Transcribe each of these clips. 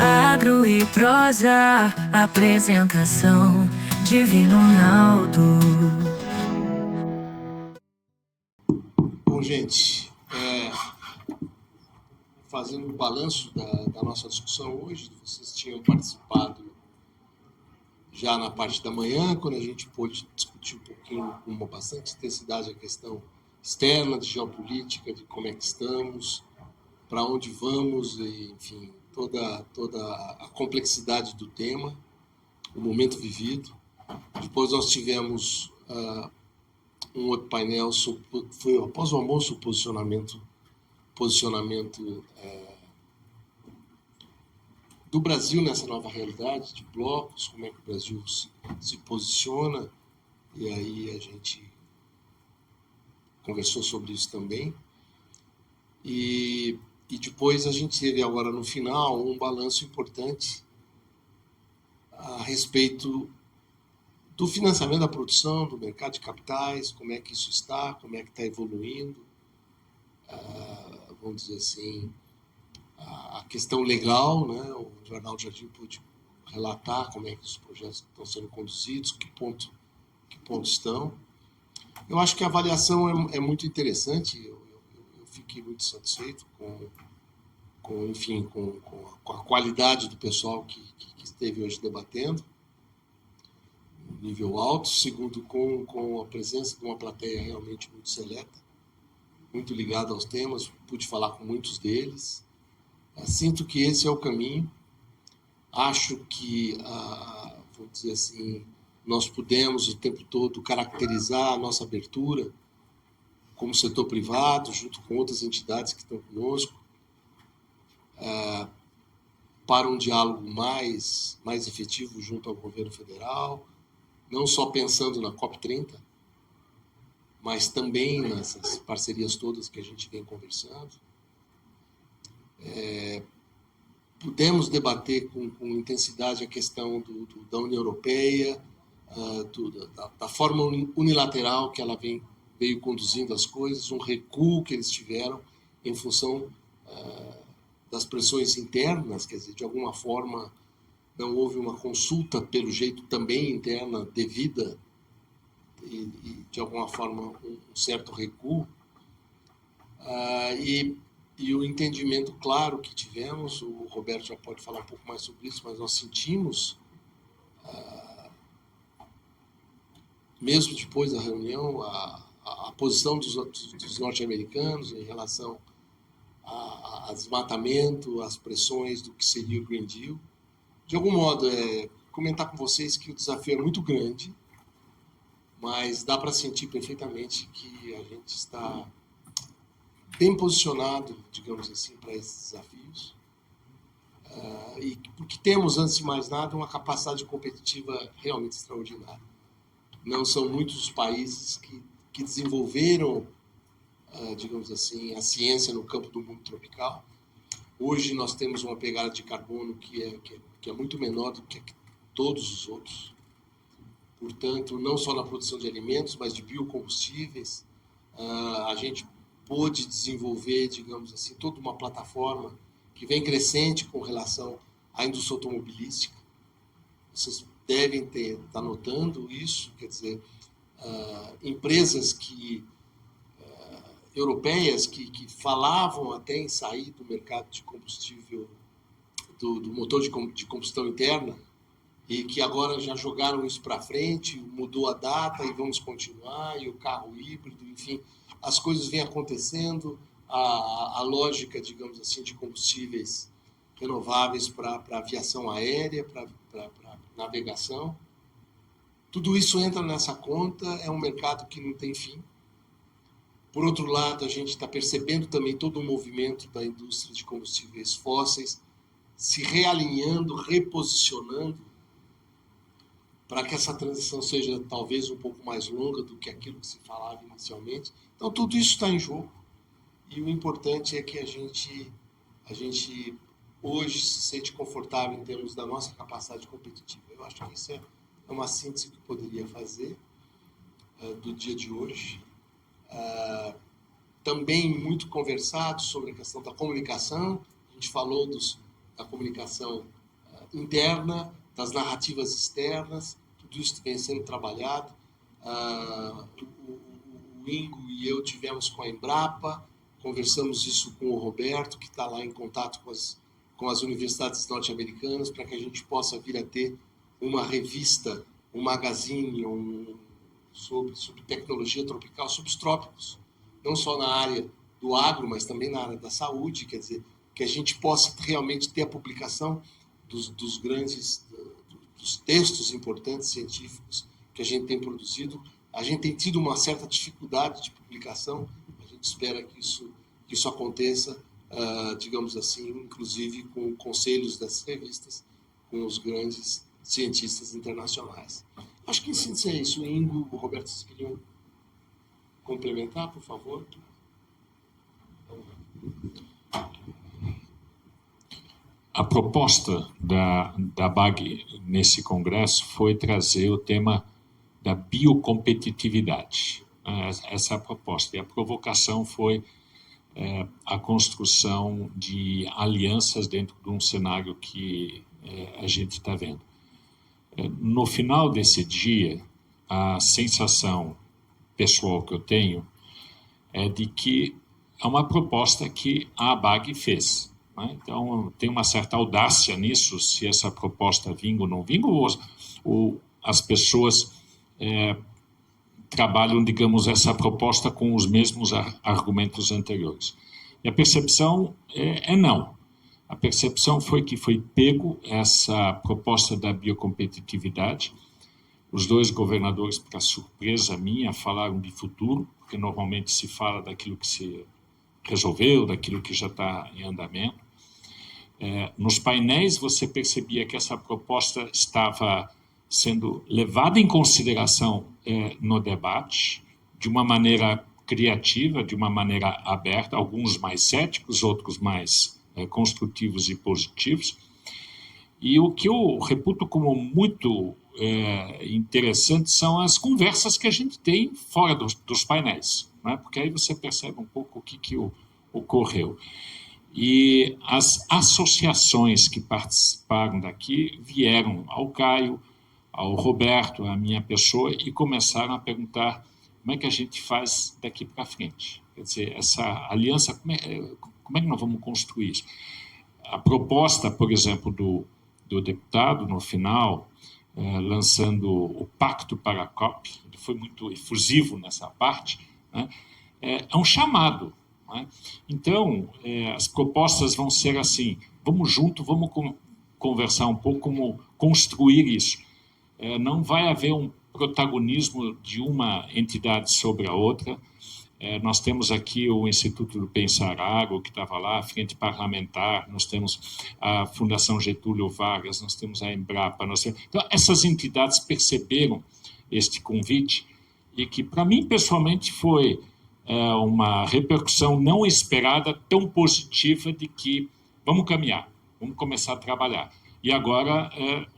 Agro e prosa, apresentação Divino Ronaldo. Bom, gente, fazendo um balanço da nossa discussão hoje, vocês tinham participado já na parte da manhã, quando a gente pôde discutir um pouquinho, com bastante intensidade, a questão externa, de geopolítica, de como é que estamos, para onde vamos, e, enfim, toda a complexidade do tema, o momento vivido. Depois nós tivemos um outro painel, foi após o almoço, o posicionamento do Brasil nessa nova realidade de blocos, como é que o Brasil se posiciona, e aí a gente conversou sobre isso também. E depois a gente teve agora no final um balanço importante a respeito do financiamento da produção, do mercado de capitais, como é que isso está, como é que está evoluindo, vamos dizer assim, a questão legal, né? O Jornal do Jardim pôde relatar como é que os projetos estão sendo conduzidos, que ponto estão. Eu acho que a avaliação é muito interessante, eu fiquei muito satisfeito com a qualidade do pessoal que esteve hoje debatendo, nível alto. Segundo, com a presença de uma plateia realmente muito seleta, muito ligada aos temas, pude falar com muitos deles. Sinto que esse é o caminho. Acho que, vamos dizer assim, nós pudemos o tempo todo caracterizar a nossa abertura como setor privado, junto com outras entidades que estão conosco, para um diálogo mais efetivo junto ao governo federal, não só pensando na COP30, mas também nessas parcerias todas que a gente vem conversando. Pudemos debater com intensidade a questão da União Europeia, da forma unilateral que ela veio conduzindo as coisas, um recuo que eles tiveram em função das pressões internas, quer dizer, de alguma forma não houve uma consulta, pelo jeito também interna, devida, e de alguma forma um certo recuo. E o entendimento claro que tivemos, o Roberto já pode falar um pouco mais sobre isso, mas nós sentimos, mesmo depois da reunião, a posição dos norte-americanos em relação a desmatamento, as pressões do que seria o Green Deal. De algum modo, comentar com vocês que o desafio é muito grande, mas dá para sentir perfeitamente que a gente está bem posicionado, digamos assim, para esses desafios. E porque temos, antes de mais nada, uma capacidade competitiva realmente extraordinária. Não são muitos os países que desenvolveram, digamos assim, a ciência no campo do mundo tropical. Hoje nós temos uma pegada de carbono que é muito menor do que todos os outros. Portanto, não só na produção de alimentos, mas de biocombustíveis. A gente pôde desenvolver, digamos assim, toda uma plataforma que vem crescente com relação à indústria automobilística. Vocês devem estar notando isso, quer dizer, empresas europeias que falavam até em sair do mercado de combustível, do motor de combustão interna, e que agora já jogaram isso para frente, mudou a data e vamos continuar, e o carro híbrido, enfim, as coisas vêm acontecendo, a lógica, digamos assim, de combustíveis renováveis para aviação aérea, para navegação. Tudo isso entra nessa conta, é um mercado que não tem fim. Por outro lado, a gente está percebendo também todo o movimento da indústria de combustíveis fósseis se realinhando, reposicionando, para que essa transição seja talvez um pouco mais longa do que aquilo que se falava inicialmente. Então, tudo isso está em jogo, e o importante é que a gente hoje se sente confortável em termos da nossa capacidade competitiva. Eu acho que isso é uma síntese que eu poderia fazer do dia de hoje. Também muito conversado sobre a questão da comunicação. A gente falou da comunicação interna, das narrativas externas, tudo isso vem sendo trabalhado. O Ingo e eu tivemos com a Embrapa, conversamos isso com o Roberto, que está lá em contato com as universidades norte-americanas, para que a gente possa vir a ter uma revista, um magazine sobre tecnologia tropical, sobre os trópicos, não só na área do agro, mas também na área da saúde, quer dizer, que a gente possa realmente ter a publicação dos grandes, dos textos importantes científicos que a gente tem produzido. A gente tem tido uma certa dificuldade de publicação, a gente espera que isso aconteça, digamos assim, inclusive com conselhos dessas revistas, com os grandes cientistas internacionais. Acho que em síntese é isso. Ingo, o Roberto, vocês queriam complementar, por favor? A proposta da BAG nesse congresso foi trazer o tema da biocompetitividade. Essa é a proposta. E a provocação foi a construção de alianças dentro de um cenário que a gente está vendo. No final desse dia, a sensação pessoal que eu tenho é de que é uma proposta que a ABAG fez. Né? Então, tem uma certa audácia nisso, se essa proposta vinga ou não vinga, ou as pessoas trabalham, digamos, essa proposta com os mesmos argumentos anteriores. E a percepção é não. A percepção foi que foi pego essa proposta da biocompetitividade. Os dois governadores, para surpresa minha, falaram de futuro, porque normalmente se fala daquilo que se resolveu, daquilo que já está em andamento. Nos painéis você percebia que essa proposta estava sendo levada em consideração no debate, de uma maneira criativa, de uma maneira aberta, alguns mais céticos, outros mais construtivos e positivos. E o que eu reputo como muito interessante são as conversas que a gente tem fora dos painéis, né? Porque aí você percebe um pouco o que ocorreu. E as associações que participaram daqui vieram ao Caio, ao Roberto, à minha pessoa, e começaram a perguntar como é que a gente faz daqui para frente. Quer dizer, essa aliança, como é que nós vamos construir isso? A proposta, por exemplo, do deputado, no final, lançando o Pacto para a COP, ele foi muito efusivo nessa parte, né? É um chamado. Né? Então, as propostas vão ser assim, vamos junto, vamos conversar um pouco como construir isso. Não vai haver um protagonismo de uma entidade sobre a outra. Nós temos aqui o Instituto do Pensar Agro, que estava lá, a Frente Parlamentar, nós temos a Fundação Getúlio Vargas, nós temos a Embrapa. Então, essas entidades perceberam este convite e que, para mim, pessoalmente, foi uma repercussão não esperada, tão positiva, de que vamos caminhar, vamos começar a trabalhar. E agora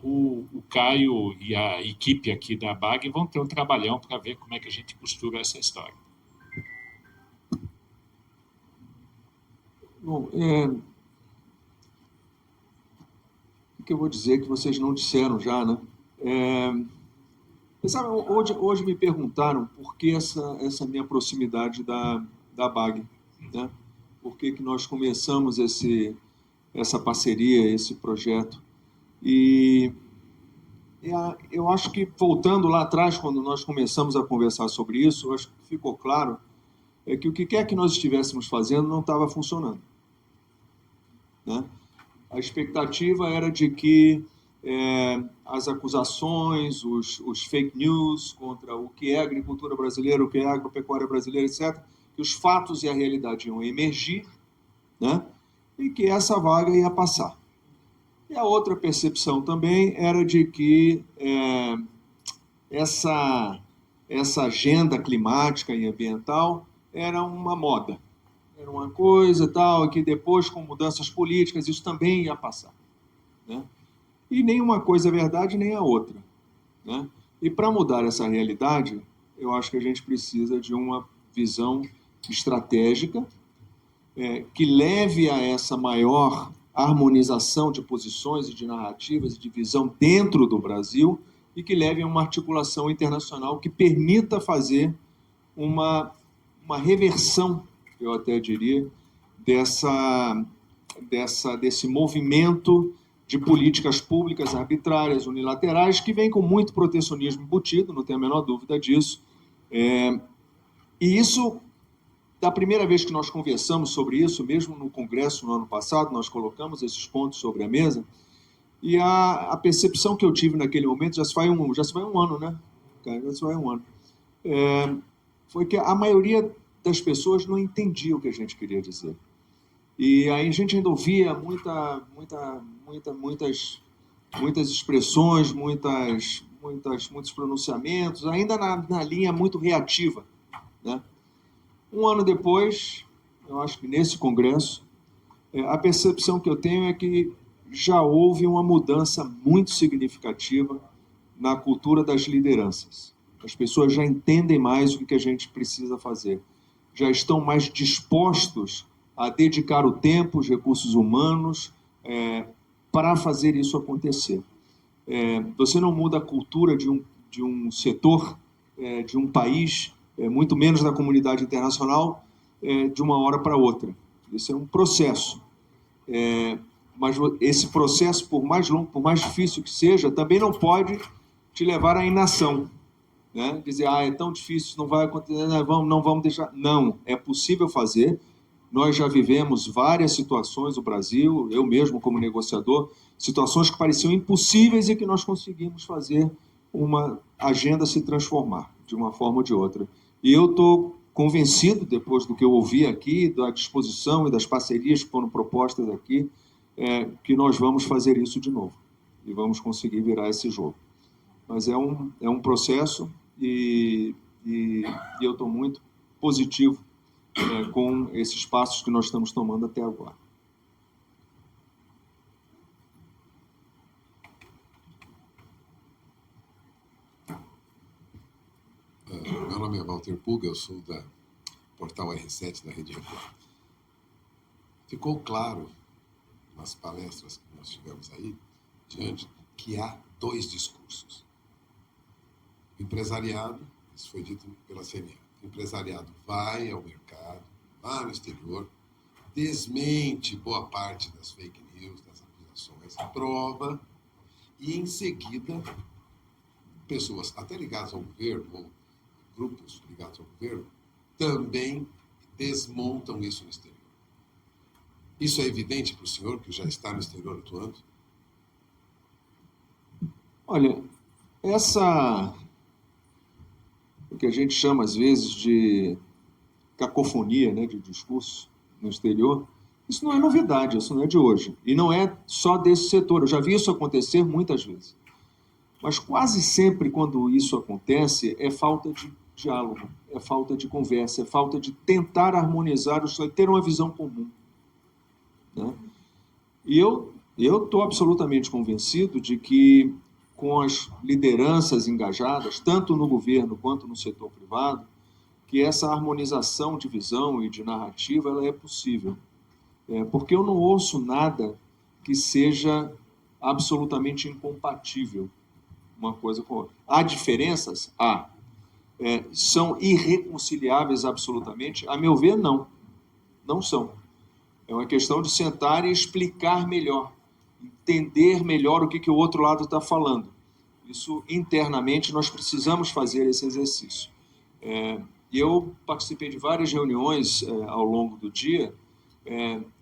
o Caio e a equipe aqui da BAG vão ter um trabalhão para ver como é que a gente costura essa história. Bom, o que eu vou dizer que vocês não disseram já, né? Sabe, hoje me perguntaram por que essa minha proximidade da BAG, né? Por que nós começamos essa parceria, esse projeto. E eu acho que, voltando lá atrás, quando nós começamos a conversar sobre isso, eu acho que ficou claro que o que quer que nós estivéssemos fazendo não estava funcionando. Né? A expectativa era de que as acusações, os fake news contra o que é agricultura brasileira, o que é agropecuária brasileira, etc., que os fatos e a realidade iam emergir, né? E que essa vaga ia passar. E a outra percepção também era de que essa agenda climática e ambiental era uma moda, era uma coisa tal, que depois, com mudanças políticas, isso também ia passar. Né? E nem uma coisa é verdade, nem a outra. Né? E para mudar essa realidade, eu acho que a gente precisa de uma visão estratégica que leve a essa maior harmonização de posições e de narrativas e de visão dentro do Brasil e que leve a uma articulação internacional que permita fazer uma reversão, eu até diria, desse movimento de políticas públicas arbitrárias, unilaterais, que vem com muito protecionismo embutido, não tenho a menor dúvida disso. E isso, da primeira vez que nós conversamos sobre isso, mesmo no Congresso no ano passado, nós colocamos esses pontos sobre a mesa, e a percepção que eu tive naquele momento, já se vai um ano, né? Já se vai um ano. Foi que a maioria das pessoas não entendia o que a gente queria dizer. E aí a gente ainda ouvia muitas expressões, muitos pronunciamentos, ainda na linha muito reativa, né? Um ano depois, eu acho que nesse congresso, a percepção que eu tenho é que já houve uma mudança muito significativa na cultura das lideranças. As pessoas já entendem mais o que a gente precisa fazer, já estão mais dispostos a dedicar o tempo, os recursos humanos, para fazer isso acontecer. Você não muda a cultura de um setor, de um país, muito menos da comunidade internacional, de uma hora para outra. Isso é um processo. Mas esse processo, por mais longo, por mais difícil que seja, também não pode te levar à inação, né? Dizer, é tão difícil, não vai acontecer, não vamos deixar. Não, é possível fazer. Nós já vivemos várias situações no Brasil, eu mesmo como negociador, situações que pareciam impossíveis e que nós conseguimos fazer uma agenda se transformar de uma forma ou de outra. E eu estou convencido, depois do que eu ouvi aqui, da disposição e das parcerias que foram propostas aqui, que nós vamos fazer isso de novo e vamos conseguir virar esse jogo. Mas é um processo e eu estou muito positivo com esses passos que nós estamos tomando até agora. Meu nome é Walter Puga, eu sou da Portal R7 da Rede Record. Ficou claro nas palestras que nós tivemos aí, diante, que há dois discursos. O empresariado, isso foi dito pela CNN, o empresariado vai ao mercado, vai no exterior, desmente boa parte das fake news, das acusações, prova, e em seguida, pessoas até ligadas ao governo, ou grupos ligados ao governo, também desmontam isso no exterior. Isso é evidente para o senhor, que já está no exterior atuando? Olha, o que a gente chama, às vezes, de cacofonia, né, de discurso no exterior, isso não é novidade, isso não é de hoje. E não é só desse setor. Eu já vi isso acontecer muitas vezes. Mas quase sempre, quando isso acontece, é falta de diálogo, é falta de conversa, é falta de tentar harmonizar, ter uma visão comum, né? E eu estou absolutamente convencido de que, com as lideranças engajadas, tanto no governo quanto no setor privado, que essa harmonização de visão e de narrativa ela é possível. Porque eu não ouço nada que seja absolutamente incompatível uma coisa com a outra. Há diferenças? Há. São irreconciliáveis absolutamente? A meu ver, não. Não são. É uma questão de sentar e explicar melhor, entender melhor o que o outro lado está falando. Isso, internamente, nós precisamos fazer esse exercício. E eu participei de várias reuniões ao longo do dia,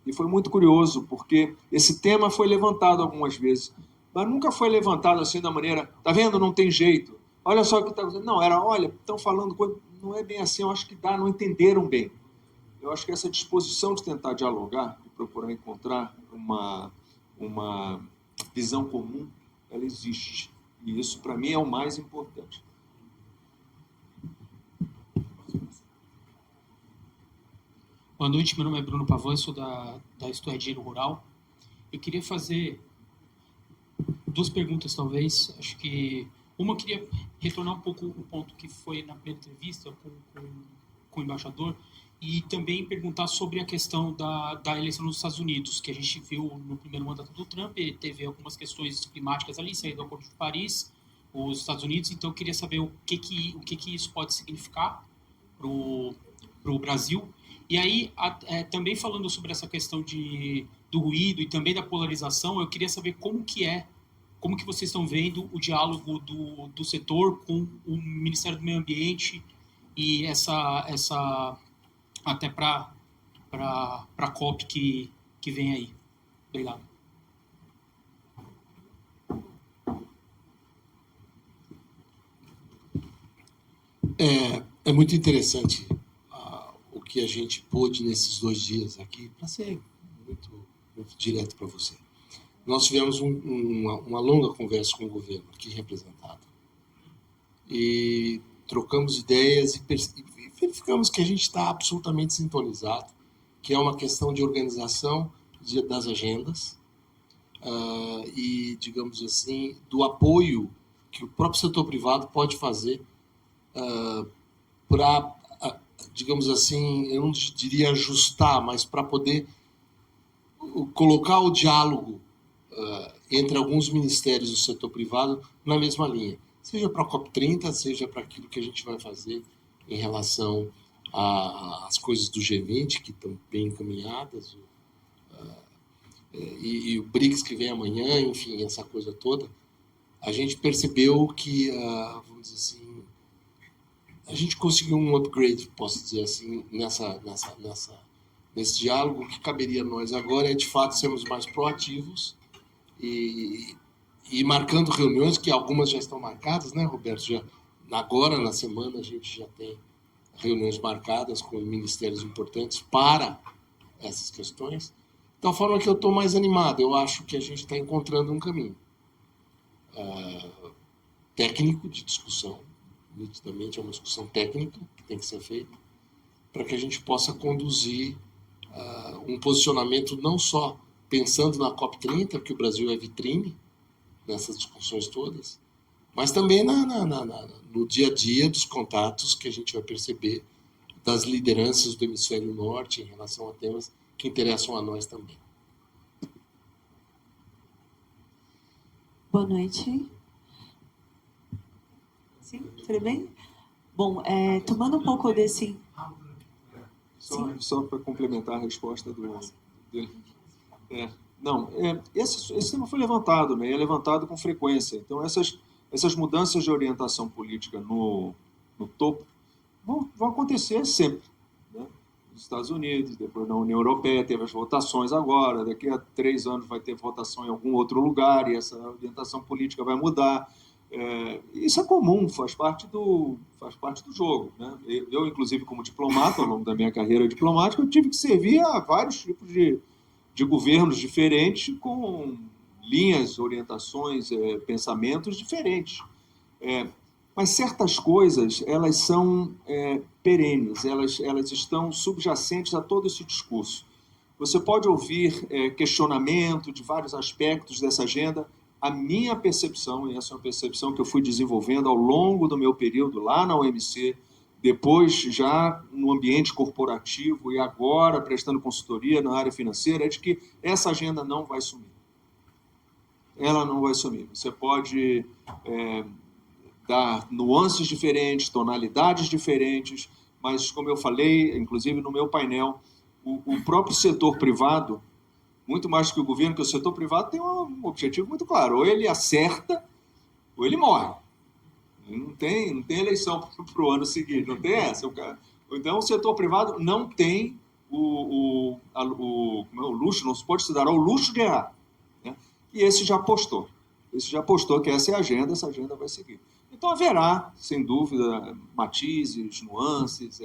e foi muito curioso, porque esse tema foi levantado algumas vezes, mas nunca foi levantado assim da maneira, tá vendo, não tem jeito, olha só o que está acontecendo. Não, era, olha, estão falando coisa, não é bem assim, eu acho que não entenderam bem. Eu acho que essa disposição de tentar dialogar, de procurar encontrar uma visão comum, ela existe. E isso, para mim, é o mais importante. Boa noite, meu nome é Bruno Pavan, sou da Isto é Dinheiro Rural. Eu queria fazer duas perguntas, talvez. Acho que uma, eu queria retornar um pouco o ponto que foi na primeira entrevista com o embaixador, e também perguntar sobre a questão da eleição nos Estados Unidos, que a gente viu no primeiro mandato do Trump, teve algumas questões climáticas ali, saída do Acordo de Paris, os Estados Unidos, então eu queria saber o que isso pode significar para o Brasil. E aí, também falando sobre essa questão do ruído e também da polarização, eu queria saber como que vocês estão vendo o diálogo do setor com o Ministério do Meio Ambiente e até para a COP que vem aí. Obrigado. É muito interessante o que a gente pôde nesses 2 dias aqui, para ser muito, muito direto para você. Nós tivemos uma longa conversa com o governo aqui representado e trocamos ideias e verificamos que a gente está absolutamente sintonizado, que é uma questão de organização das agendas e, digamos assim, do apoio que o próprio setor privado pode fazer para, digamos assim, eu não diria ajustar, mas para poder colocar o diálogo entre alguns ministérios do setor privado na mesma linha, seja para a COP30, seja para aquilo que a gente vai fazer em relação às coisas do G20, que estão bem encaminhadas, e o BRICS que vem amanhã, enfim, essa coisa toda. A gente percebeu que, vamos dizer assim, a gente conseguiu um upgrade, posso dizer assim, nesse diálogo. O que caberia a nós agora é, de fato, sermos mais proativos e marcando reuniões, que algumas já estão marcadas, né, Roberto? Agora, na semana, a gente já tem reuniões marcadas com ministérios importantes para essas questões. De tal forma que eu estou mais animado. Eu acho que a gente está encontrando um caminho técnico de discussão. Nitidamente é uma discussão técnica que tem que ser feita para que a gente possa conduzir um posicionamento não só pensando na COP30, que o Brasil é vitrine nessas discussões todas, mas também no dia a dia dos contatos que a gente vai perceber das lideranças do hemisfério norte em relação a temas que interessam a nós também. Boa noite. Sim, tudo bem? Bom, tomando um pouco desse... Só para complementar a resposta dele. Esse tema foi levantado, né? É levantado com frequência. Então, essas mudanças de orientação política no topo vão acontecer sempre, né? Nos Estados Unidos, depois na União Europeia, teve as votações agora, daqui a 3 anos vai ter votação em algum outro lugar e essa orientação política vai mudar. Isso é comum, faz parte do jogo, né? Eu, inclusive, como diplomata, ao longo da minha carreira diplomática, eu tive que servir a vários tipos de governos diferentes, com linhas, orientações, pensamentos diferentes. Mas certas coisas, elas são perenes, elas estão subjacentes a todo esse discurso. Você pode ouvir questionamento de vários aspectos dessa agenda. A minha percepção, e essa é uma percepção que eu fui desenvolvendo ao longo do meu período lá na OMC, depois já no ambiente corporativo e agora prestando consultoria na área financeira, é de que essa agenda não vai sumir. Ela não vai sumir. Você pode dar nuances diferentes, tonalidades diferentes, mas, como eu falei, inclusive no meu painel, o próprio setor privado, muito mais do que o governo, que o setor privado tem um objetivo muito claro: ou ele acerta, ou ele morre. Não tem eleição para o ano seguinte, não tem essa. Então, o setor privado não tem o luxo, não se pode se dar ao luxo de errar, né? E esse já apostou que essa é a agenda, essa agenda vai seguir. Então, haverá, sem dúvida, matizes, nuances,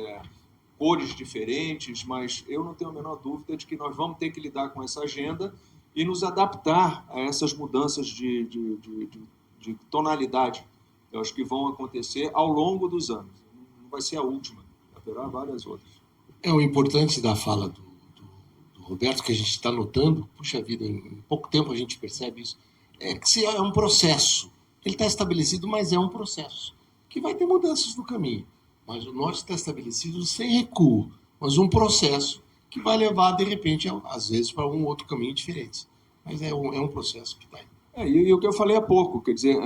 cores diferentes, mas eu não tenho a menor dúvida de que nós vamos ter que lidar com essa agenda e nos adaptar a essas mudanças de tonalidade. Eu acho que vão acontecer ao longo dos anos. Não vai ser a última, haverá várias outras. O importante da fala do Roberto, que a gente está notando, puxa vida, em pouco tempo a gente percebe isso, que é um processo. Ele está estabelecido, mas é um processo, que vai ter mudanças no caminho. Mas o norte está estabelecido sem recuo. mas um processo que vai levar, de repente, às vezes, para um outro caminho diferente. Mas é um processo que está aí. E o que eu falei há pouco, quer dizer,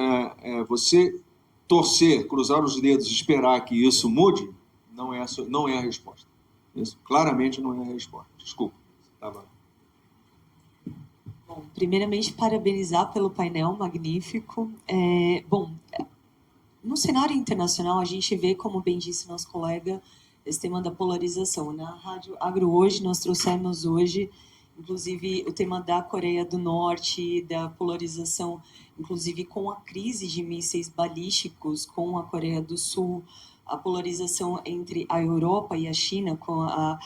você torcer, cruzar os dedos e esperar que isso mude, não é a resposta. Isso claramente não é a resposta. Desculpa. Tava... Bom, primeiramente, parabenizar pelo painel magnífico. Bom, no cenário internacional, a gente vê, como bem disse nosso colega, esse tema da polarização. Na Rádio Agro Hoje, nós trouxemos hoje, inclusive, o tema da Coreia do Norte, da polarização, inclusive com a crise de mísseis balísticos com a Coreia do Sul, a polarização entre a Europa e a China, com a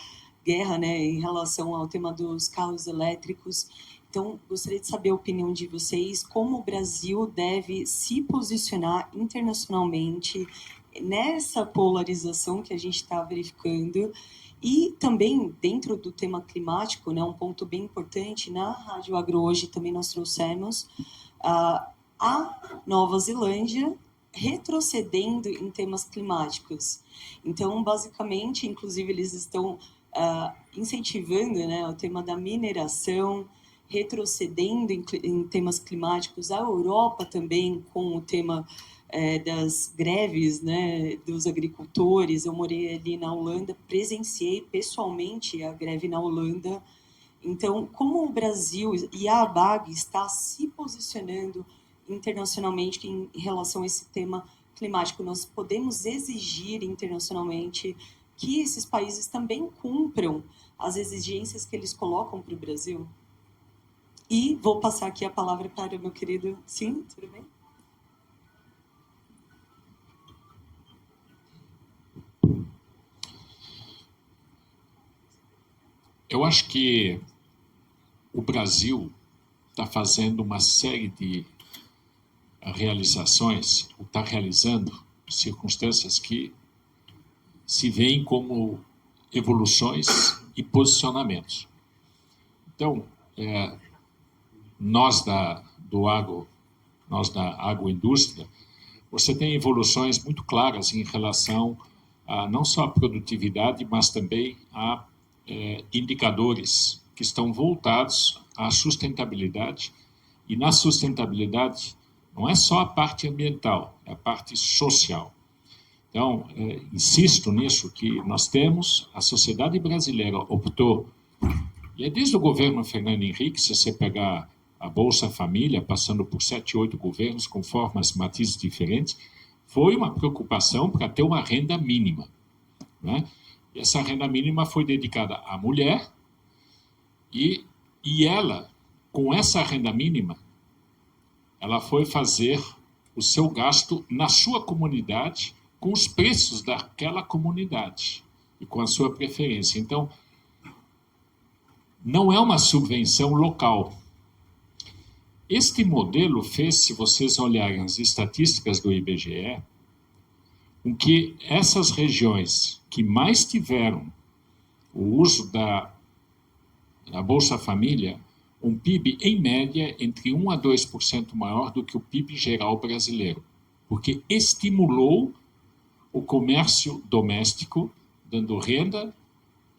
guerra, né, em relação ao tema dos carros elétricos. Então, gostaria de saber a opinião de vocês, como o Brasil deve se posicionar internacionalmente nessa polarização que a gente está verificando. E também, dentro do tema climático, né, um ponto bem importante, na Rádio Agro Hoje também nós trouxemos a Nova Zelândia retrocedendo em temas climáticos. Então, basicamente, inclusive, eles estão incentivando, né, o tema da mineração, retrocedendo em temas climáticos. A Europa também, com o tema das greves, né, dos agricultores. Eu morei ali na Holanda, presenciei pessoalmente a greve na Holanda. Então, como o Brasil e a ABAG está se posicionando internacionalmente em relação a esse tema climático? Nós podemos exigir internacionalmente que esses países também cumpram as exigências que eles colocam para o Brasil? E vou passar aqui a palavra para o meu querido... Sim, tudo bem? Eu acho que o Brasil está fazendo uma série de realizações, ou está realizando circunstâncias que se veem como evoluções e posicionamentos. Então, nós da agroindústria, você tem evoluções muito claras em relação a não só a produtividade, mas também a indicadores que estão voltados à sustentabilidade. E na sustentabilidade não é só a parte ambiental, é a parte social. Então, insisto nisso, que nós temos, a sociedade brasileira optou, e é desde o governo Fernando Henrique, se você pegar a Bolsa Família, passando por 7, 8 governos com formas, matizes diferentes, foi uma preocupação para ter uma renda mínima, né? E essa renda mínima foi dedicada à mulher e ela, com essa renda mínima, ela foi fazer o seu gasto na sua comunidade, com os preços daquela comunidade e com a sua preferência. Então, não é uma subvenção local. Este modelo fez, se vocês olharem as estatísticas do IBGE, com que essas regiões que mais tiveram o uso da Bolsa Família, um PIB, em média, entre 1% a 2% maior do que o PIB geral brasileiro, porque estimulou o comércio doméstico, dando renda,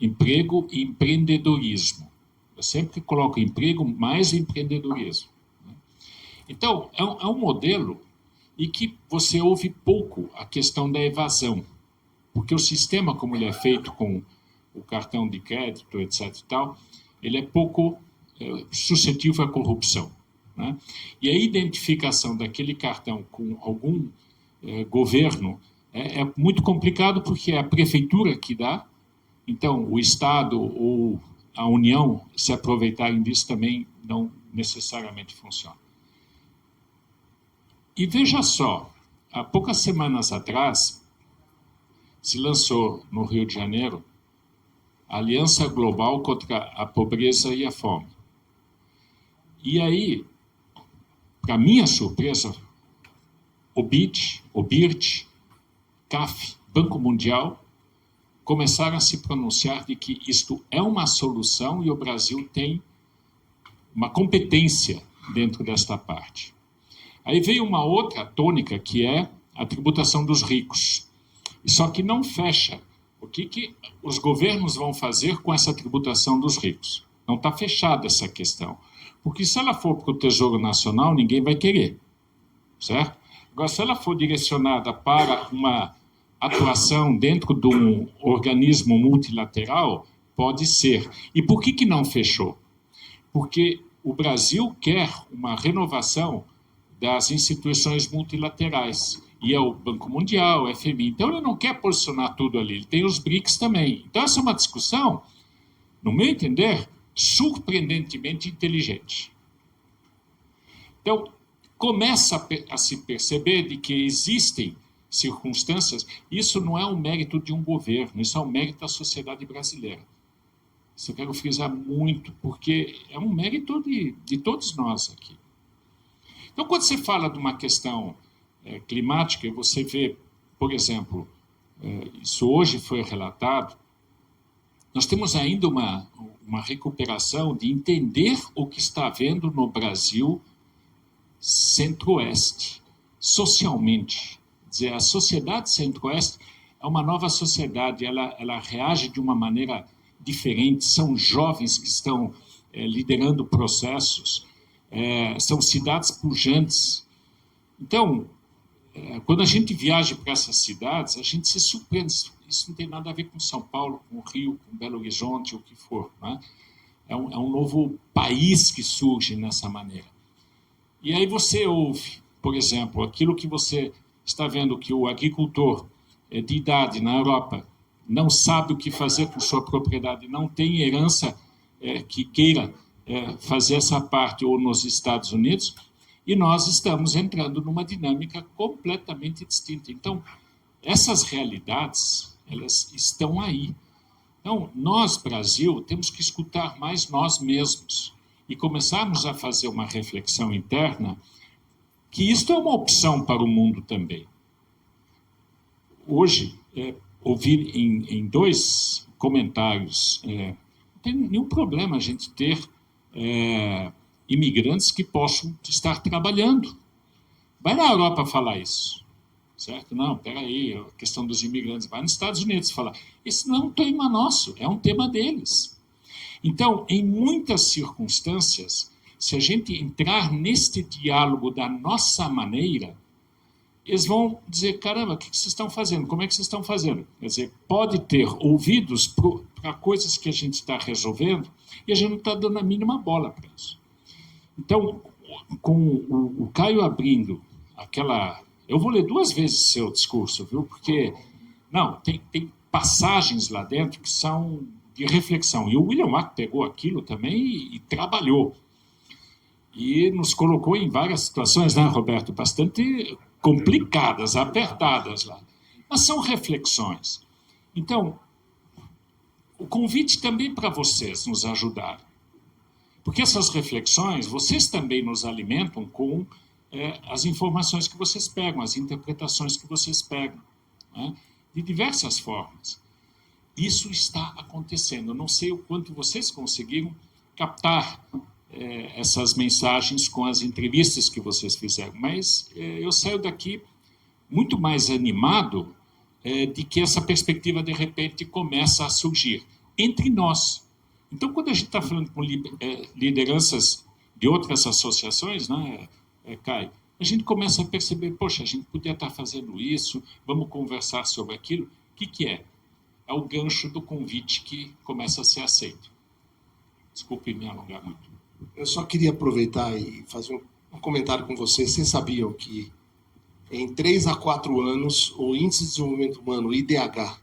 emprego e empreendedorismo. Eu sempre coloco emprego mais empreendedorismo. Então, é um modelo em que você ouve pouco a questão da evasão, porque o sistema, como ele é feito com o cartão de crédito, etc. e tal, ele é pouco suscetível à corrupção, né? E a identificação daquele cartão com algum governo é muito complicado, porque é a prefeitura que dá, então o Estado ou a União se aproveitarem disso também não necessariamente funciona. E veja só, há poucas semanas atrás, se lançou no Rio de Janeiro a Aliança Global contra a Pobreza e a Fome. E aí, para minha surpresa, o BID, CAF, Banco Mundial, começaram a se pronunciar de que isto é uma solução e o Brasil tem uma competência dentro desta parte. Aí veio uma outra tônica, que é a tributação dos ricos. Só que não fecha O que os governos vão fazer com essa tributação dos ricos? Não está fechada essa questão. Porque se ela for para o Tesouro Nacional, ninguém vai querer, certo? Agora, se ela for direcionada para uma atuação dentro de um organismo multilateral, pode ser. E por que não fechou? Porque o Brasil quer uma renovação das instituições multilaterais. E é o Banco Mundial, o FMI. Então, ele não quer posicionar tudo ali. Ele tem os BRICS também. Então, essa é uma discussão, no meu entender, surpreendentemente inteligente. Então, começa a se perceber de que existem circunstâncias, isso não é um mérito de um governo, isso é um mérito da sociedade brasileira. Isso eu quero frisar muito, porque é um mérito de todos nós aqui. Então, quando você fala de uma questão climática, você vê, por exemplo, isso hoje foi relatado, nós temos ainda uma recuperação de entender o que está havendo no Brasil centro-oeste, socialmente. Quer dizer, a sociedade centro-oeste é uma nova sociedade, ela reage de uma maneira diferente, são jovens que estão liderando processos, são cidades pujantes. Então, quando a gente viaja para essas cidades, a gente se surpreende. Isso não tem nada a ver com São Paulo, com Rio, com Belo Horizonte, o que for. Né? É um novo país que surge nessa maneira. E aí você ouve, por exemplo, aquilo que você está vendo que o agricultor de idade na Europa não sabe o que fazer com sua propriedade, não tem herança que queira fazer essa parte, ou nos Estados Unidos, e nós estamos entrando numa dinâmica completamente distinta. Então, essas realidades, elas estão aí. Então, nós, Brasil, temos que escutar mais nós mesmos e começarmos a fazer uma reflexão interna que isto é uma opção para o mundo também. Hoje, ouvi em 2 comentários, não tem nenhum problema a gente ter imigrantes que possam estar trabalhando. Vai na Europa falar isso, certo? Não, peraí, a questão dos imigrantes. Vai nos Estados Unidos falar. Esse não é um tema nosso, é um tema deles. Então, em muitas circunstâncias, se a gente entrar neste diálogo da nossa maneira, eles vão dizer, caramba, o que vocês estão fazendo? Como é que vocês estão fazendo? Quer dizer, pode ter ouvidos para coisas que a gente está resolvendo e a gente não está dando a mínima bola para isso. Então, com o Caio abrindo aquela... Eu vou ler 2 vezes seu discurso, viu? Porque, não, tem passagens lá dentro que são de reflexão. E o William Mack pegou aquilo também e trabalhou. E nos colocou em várias situações, né, Roberto? Bastante complicadas, apertadas lá. Mas são reflexões. Então, o convite também para vocês nos ajudarem. Porque essas reflexões, vocês também nos alimentam com as informações que vocês pegam, as interpretações que vocês pegam, né? De diversas formas. Isso está acontecendo. Eu não sei o quanto vocês conseguiram captar essas mensagens com as entrevistas que vocês fizeram, mas eu saio daqui muito mais animado de que essa perspectiva, de repente, começa a surgir entre nós. Então, quando a gente está falando com lideranças de outras associações, né, Caio, a gente começa a perceber, poxa, a gente podia estar fazendo isso, vamos conversar sobre aquilo. O que é? É o gancho do convite que começa a ser aceito. Desculpe me alongar muito. Eu só queria aproveitar e fazer um comentário com vocês. Vocês sabiam que em 3 a 4 anos o Índice de Desenvolvimento Humano, o IDH,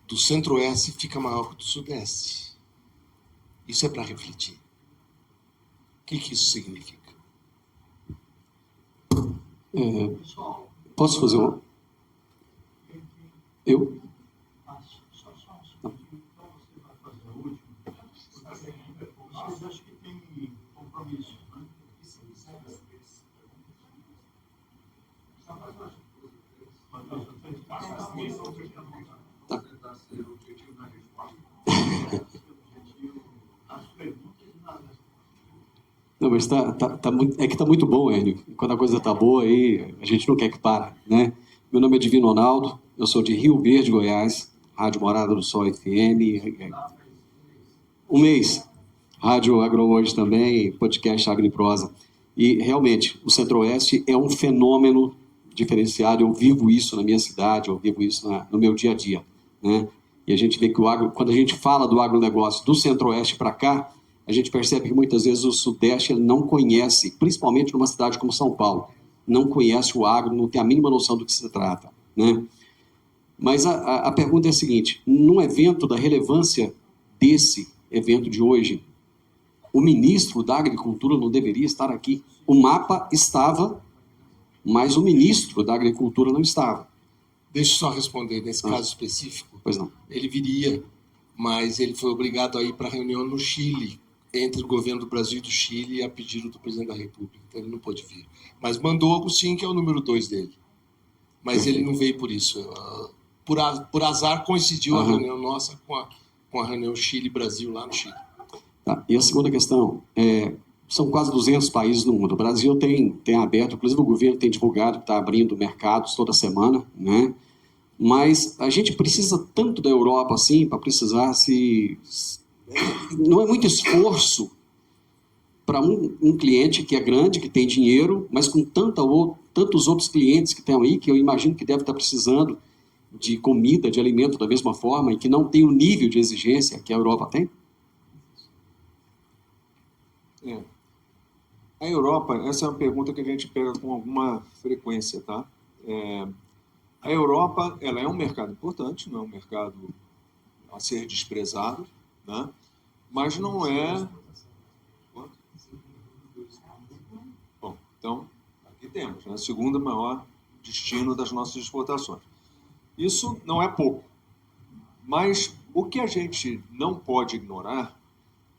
do Centro-Oeste fica maior que o do Sudeste. Isso é para refletir. O que isso significa? Posso fazer uma? Eu? Vocês acham que tem compromisso, né? Não, mas tá muito, é que está muito bom, Hélio. Quando a coisa está boa, aí a gente não quer que para, né? Meu nome é Divino Ronaldo, eu sou de Rio Verde, Goiás, Rádio Morada do Sol FM. Um mês, Rádio Agro Hoje também, podcast Agro em Prosa. E, realmente, o Centro-Oeste é um fenômeno diferenciado. Eu vivo isso na minha cidade, eu vivo isso no meu dia a dia, né? E a gente vê que quando a gente fala do agronegócio do Centro-Oeste para cá, a gente percebe que muitas vezes o Sudeste ele não conhece, principalmente numa cidade como São Paulo, não conhece o agro, não tem a mínima noção do que se trata, né? Mas a pergunta é a seguinte: num evento da relevância desse evento de hoje, o ministro da Agricultura não deveria estar aqui. O mapa estava, mas o ministro da Agricultura não estava. Deixa eu só responder, nesse caso específico, Pois não. ele viria, mas ele foi obrigado a ir para a reunião no Chile, entre o governo do Brasil e do Chile, a pedido do presidente da República, então ele não pôde vir. Mas mandou sim, que é o número 2 dele. Mas ele não veio por isso. Por azar, coincidiu a reunião nossa com a reunião Chile-Brasil lá no Chile. Tá. E a segunda questão, são quase 200 países no mundo. O Brasil tem aberto, inclusive o governo tem divulgado que está abrindo mercados toda semana, né? Mas a gente precisa tanto da Europa assim, para precisar não é muito esforço para um cliente que é grande, que tem dinheiro, mas com tantos outros clientes que estão aí, que eu imagino que deve estar precisando de comida, de alimento da mesma forma, e que não tem o nível de exigência que a Europa tem? A Europa, essa é uma pergunta que a gente pega com alguma frequência, tá? A Europa, ela é um mercado importante, não é um mercado a ser desprezado, né? Mas não é... Bom, então, aqui temos, né? O segundo maior destino das nossas exportações. Isso não é pouco, mas o que a gente não pode ignorar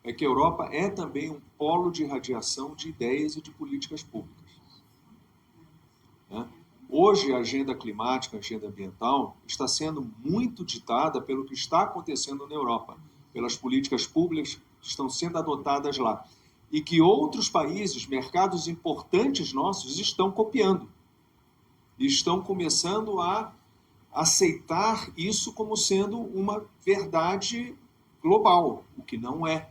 é que a Europa é também um polo de irradiação de ideias e de políticas públicas, né? Hoje, a agenda climática, a agenda ambiental, está sendo muito ditada pelo que está acontecendo na Europa, pelas políticas públicas que estão sendo adotadas lá, e que outros países, mercados importantes nossos, estão copiando. E estão começando a aceitar isso como sendo uma verdade global, o que não é.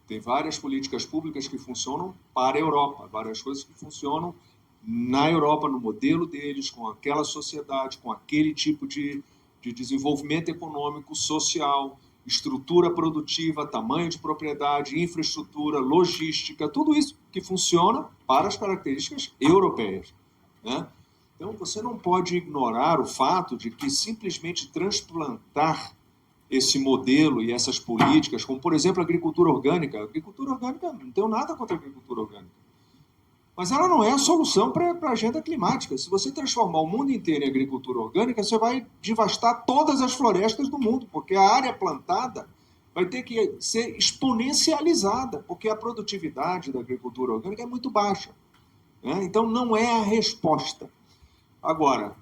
Tem várias políticas públicas que funcionam para a Europa, várias coisas que funcionam na Europa, no modelo deles, com aquela sociedade, com aquele tipo de desenvolvimento econômico, social, estrutura produtiva, tamanho de propriedade, infraestrutura, logística, tudo isso que funciona para as características europeias, né? Então, você não pode ignorar o fato de que simplesmente transplantar esse modelo e essas políticas, como, por exemplo, a agricultura orgânica, não tenho nada contra a agricultura orgânica, mas ela não é a solução para a agenda climática. Se você transformar o mundo inteiro em agricultura orgânica, você vai devastar todas as florestas do mundo, porque a área plantada vai ter que ser exponencializada, porque a produtividade da agricultura orgânica é muito baixa, né? Então, não é a resposta. Agora,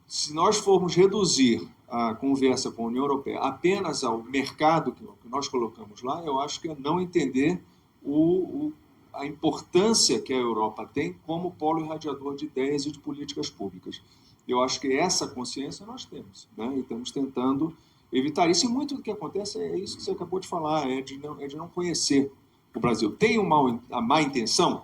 se nós formos reduzir a conversa com a União Europeia apenas ao mercado que nós colocamos lá, eu acho que é não entender a importância que a Europa tem como polo irradiador de ideias e de políticas públicas. Eu acho que essa consciência nós temos, né? E estamos tentando evitar isso. E muito do que acontece é isso que você acabou de falar, é de não conhecer o Brasil. Tem a má intenção?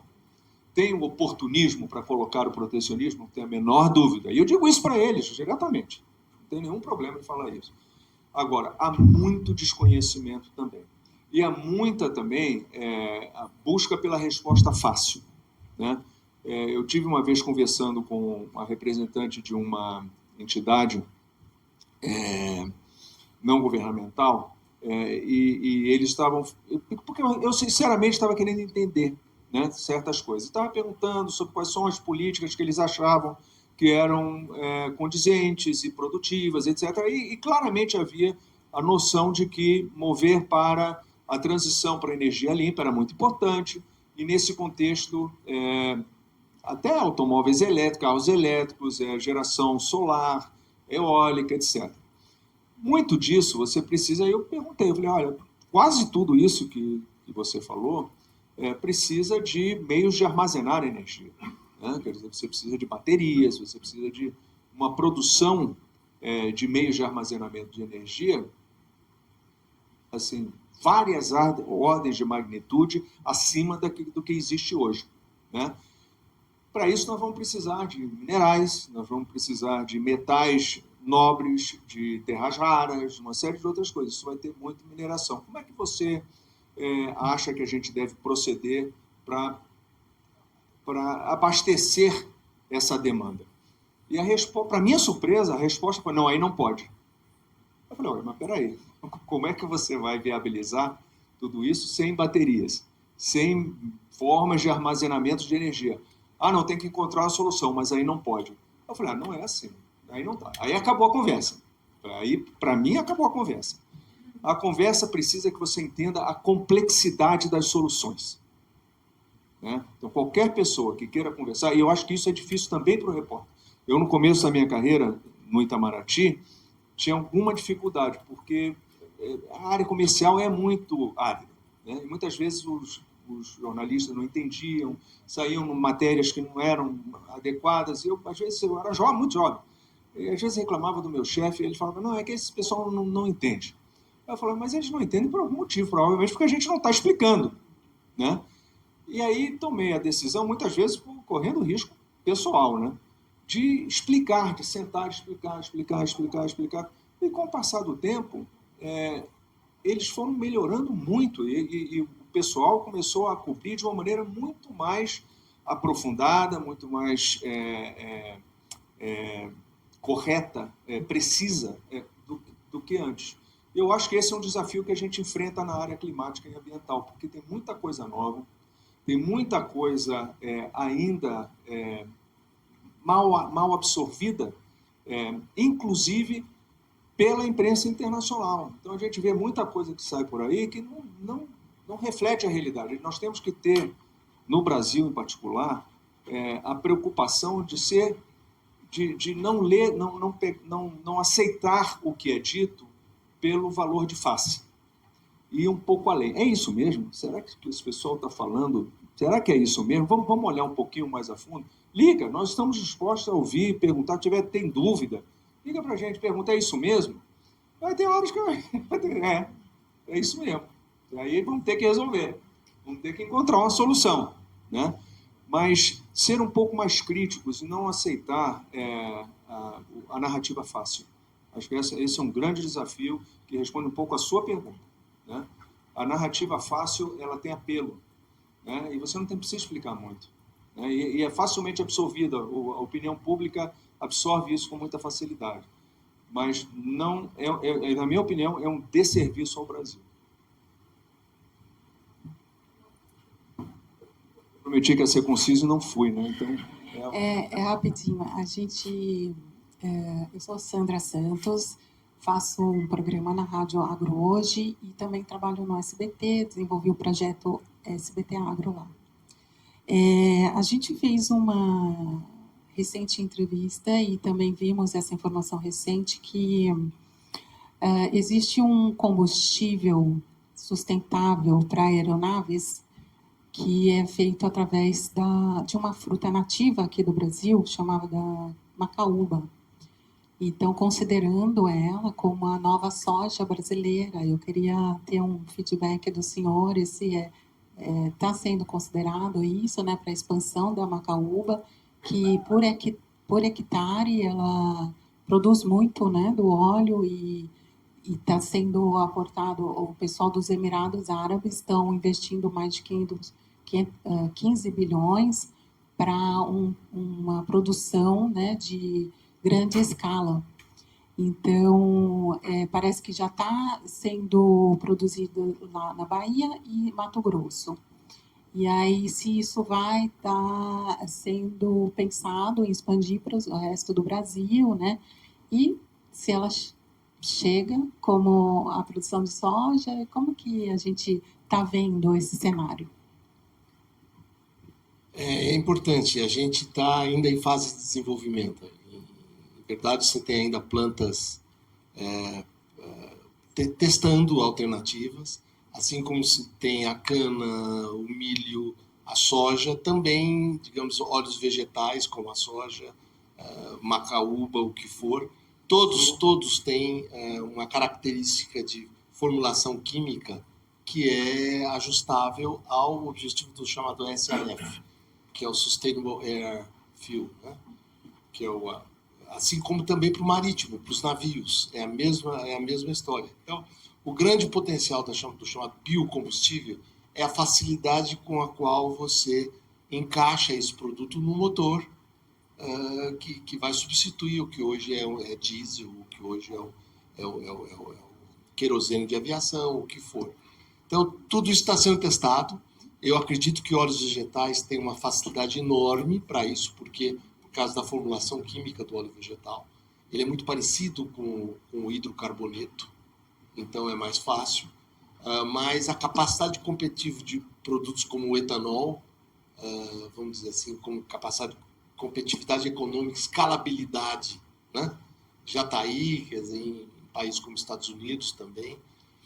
Tem o oportunismo para colocar o protecionismo? Não tem a menor dúvida. E eu digo isso para eles, diretamente. Não tem nenhum problema em falar isso. Agora, há muito desconhecimento também. E há muita também a busca pela resposta fácil, né? Eu tive uma vez conversando com uma representante de uma entidade não governamental, e eles estavam... Porque eu sinceramente estava querendo entender, né, certas coisas. Estava perguntando sobre quais são as políticas que eles achavam que eram condizentes e produtivas, etc. E claramente havia a noção de que mover para a transição para a energia limpa era muito importante, e nesse contexto, até automóveis elétricos, carros elétricos, geração solar, eólica, etc. Muito disso você precisa... Eu perguntei, eu falei, olha, quase tudo isso que você falou precisa de meios de armazenar energia, né? Quer dizer, você precisa de baterias, você precisa de uma produção de meios de armazenamento de energia, assim, várias ordens de magnitude acima do que existe hoje, né? Para isso, nós vamos precisar de minerais, nós vamos precisar de metais nobres, de terras raras, uma série de outras coisas. Isso vai ter muita mineração. Como é que você acha que a gente deve proceder para abastecer essa demanda? E para minha surpresa, a resposta foi: não, aí não pode. Eu falei: olha, mas peraí, como é que você vai viabilizar tudo isso sem baterias, sem formas de armazenamento de energia? Ah, não, tem que encontrar uma solução, mas aí não pode. Eu falei: não é assim, aí não dá. Aí acabou a conversa. Aí, para mim, acabou a conversa. A conversa precisa que você entenda a complexidade das soluções, né? Então, qualquer pessoa que queira conversar, e eu acho que isso é difícil também para o repórter. Eu, no começo da minha carreira, no Itamaraty, tinha alguma dificuldade, porque a área comercial é muito árida, né? E muitas vezes os jornalistas não entendiam, saíam matérias que não eram adequadas, e às vezes, eu era jovem, muito jovem, e às vezes reclamava do meu chefe, e ele falava: não, é que esse pessoal não entende. Eu falava: mas eles não entendem por algum motivo, provavelmente porque a gente não está explicando, né? E aí tomei a decisão, muitas vezes correndo risco pessoal, né? De explicar, de sentar, explicar. E com o passar do tempo, eles foram melhorando muito, e o pessoal começou a cobrir de uma maneira muito mais aprofundada, muito mais correta, precisa do que antes. Eu acho que esse é um desafio que a gente enfrenta na área climática e ambiental, porque tem muita coisa nova, tem muita coisa ainda mal absorvida, inclusive pela imprensa internacional. Então a gente vê muita coisa que sai por aí que não reflete a realidade. Nós temos que ter, no Brasil em particular, a preocupação de não ler, não aceitar o que é dito pelo valor de face. E um pouco além. É isso mesmo? Será que esse pessoal está falando? Será que é isso mesmo? Vamos olhar um pouquinho mais a fundo? Liga, nós estamos dispostos a ouvir, perguntar, tem dúvida. Liga para a gente, pergunta: é isso mesmo? Vai ter horas que é isso mesmo. E aí vamos ter que resolver. Vamos ter que encontrar uma solução, né? Mas ser um pouco mais críticos e não aceitar a narrativa fácil. Acho que esse é um grande desafio que responde um pouco à sua pergunta, né? A narrativa fácil, ela tem apelo, né? E você não precisa explicar muito, né? E é facilmente absorvida. A opinião pública absorve isso com muita facilidade. Mas, não na minha opinião, é um desserviço ao Brasil. Prometi que ia ser conciso e não fui, né? Então, rapidinho. Eu sou Sandra Santos, faço um programa na Rádio Agro hoje e também trabalho no SBT, desenvolvi o projeto SBT Agro lá. A gente fez uma recente entrevista e também vimos essa informação recente que existe um combustível sustentável para aeronaves que é feito através de uma fruta nativa aqui do Brasil, chamada da macaúba. Então, considerando ela como a nova soja brasileira, eu queria ter um feedback do senhor, se está sendo considerado isso, né, para a expansão da macaúba, que por hectare ela produz muito, né, do óleo e está sendo aportado. O pessoal dos Emirados Árabes estão investindo mais de 15 bilhões para uma produção, né, de grande escala. Então, parece que já está sendo produzido lá na Bahia e Mato Grosso. E aí, se isso vai estar sendo pensado em expandir para o resto do Brasil, né? E se ela chega como a produção de soja, como que a gente está vendo esse cenário? É importante, a gente está ainda em fase de desenvolvimento. Na verdade, você tem ainda plantas testando alternativas, assim como se tem a cana, o milho, a soja, também, digamos, óleos vegetais, como a soja, macaúba, o que for, todos têm uma característica de formulação química que é ajustável ao objetivo do chamado SAF, que é o Sustainable Air Fuel, né? Que é assim como também para o marítimo, para os navios, é a mesma história. Então, o grande potencial do chamado biocombustível é a facilidade com a qual você encaixa esse produto no motor que vai substituir o que hoje é diesel, o que hoje é o querosene de aviação, o que for. Então, tudo isso está sendo testado. Eu acredito que óleos vegetais têm uma facilidade enorme para isso, porque, por causa da formulação química do óleo vegetal, ele é muito parecido com o hidrocarboneto, então é mais fácil. Mas a capacidade competitiva de produtos como o etanol, vamos dizer assim, como capacidade de competitividade econômica, escalabilidade, né? Já está aí, quer dizer, em países como Estados Unidos também.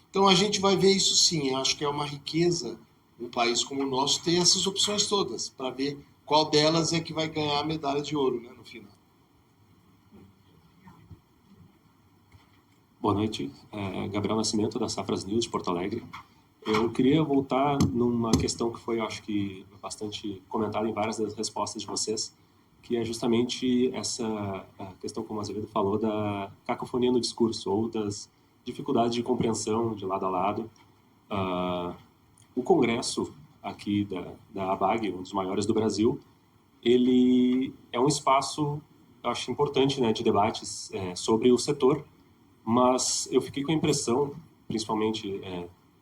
Então a gente vai ver isso sim. Eu acho que é uma riqueza um país como o nosso ter essas opções todas, para ver qual delas é que vai ganhar a medalha de ouro, né, no final. Boa noite, Gabriel Nascimento, da Safras News de Porto Alegre. Eu queria voltar numa questão que foi, acho que, bastante comentada em várias das respostas de vocês, que é justamente essa questão, como o Azevedo falou, da cacofonia no discurso, ou das dificuldades de compreensão de lado a lado. O Congresso aqui da ABAG, um dos maiores do Brasil, ele é um espaço, eu acho importante, né, de debates sobre o setor, mas eu fiquei com a impressão, principalmente